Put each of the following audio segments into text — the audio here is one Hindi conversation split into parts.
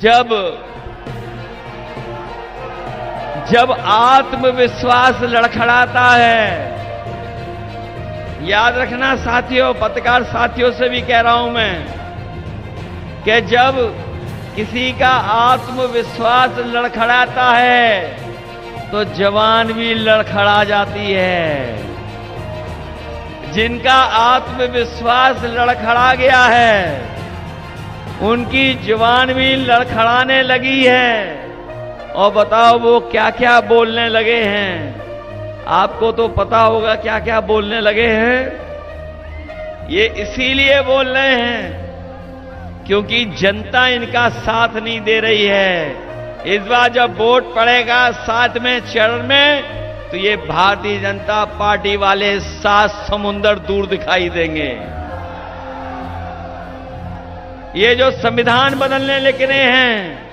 जब आत्मविश्वास लड़खड़ाता है, याद रखना साथियों, पत्रकार साथियों से भी कह रहा हूं मैं कि जब किसी का आत्मविश्वास लड़खड़ाता है तो जवान भी लड़खड़ा जाती है। जिनका आत्मविश्वास लड़खड़ा गया है उनकी जुबान भी लड़खड़ाने लगी है। और बताओ वो क्या क्या बोलने लगे हैं? आपको तो पता होगा क्या क्या बोलने लगे हैं। ये इसीलिए बोल रहे हैं क्योंकि जनता इनका साथ नहीं दे रही है। इस बार जब वोट पड़ेगा 7वें चरण में तो ये भारतीय जनता पार्टी वाले 7 समुंदर दूर दिखाई देंगे। ये जो संविधान बदलने निकले हैं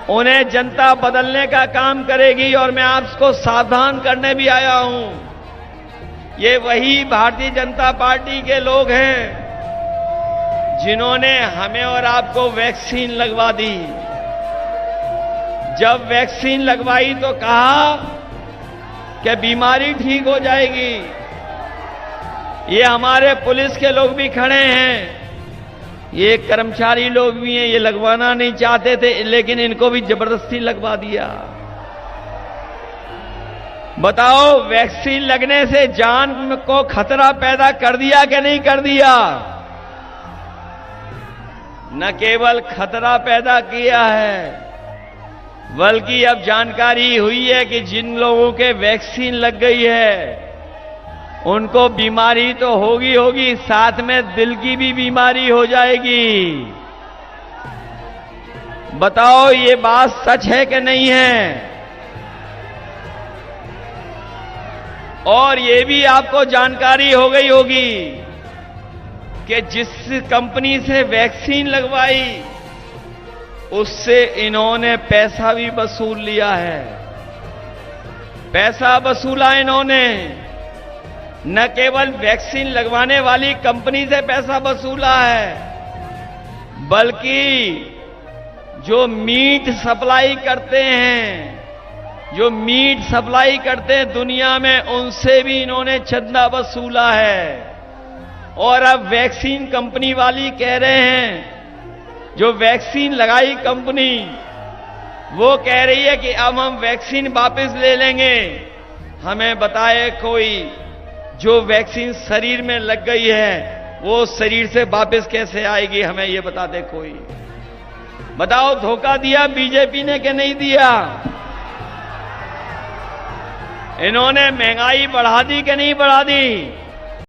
उन्हें जनता बदलने का काम करेगी। और मैं आपको सावधान करने भी आया हूं, ये वही भारतीय जनता पार्टी के लोग हैं जिन्होंने हमें और आपको वैक्सीन लगवा दी। जब वैक्सीन लगवाई तो कहा कि बीमारी ठीक हो जाएगी। ये हमारे पुलिस के लोग भी खड़े हैं, ये कर्मचारी लोग भी हैं, ये लगवाना नहीं चाहते थे लेकिन इनको भी जबरदस्ती लगवा दिया। बताओ वैक्सीन लगने से जान को खतरा पैदा कर दिया कि नहीं कर दिया? न केवल खतरा पैदा किया है बल्कि अब जानकारी हुई है कि जिन लोगों के वैक्सीन लग गई है उनको बीमारी तो होगी, साथ में दिल की भी बीमारी हो जाएगी। बताओ ये बात सच है कि नहीं है? और ये भी आपको जानकारी हो गई होगी कि जिस कंपनी से वैक्सीन लगवाई उससे इन्होंने पैसा भी वसूल लिया है। पैसा वसूला इन्होंने, न केवल वैक्सीन लगवाने वाली कंपनी से पैसा वसूला है बल्कि जो मीट सप्लाई करते हैं दुनिया में उनसे भी इन्होंने चंदा वसूला है। और अब वैक्सीन कंपनी वाली कह रहे हैं, जो वैक्सीन लगाई कंपनी वो कह रही है कि अब हम वैक्सीन वापस ले लेंगे। हमें बताए कोई जो वैक्सीन शरीर में लग गई है वो शरीर से वापस कैसे आएगी? हमें ये बता दे कोई। बताओ धोखा दिया बीजेपी ने कि नहीं दिया? इन्होंने महंगाई बढ़ा दी कि नहीं बढ़ा दी?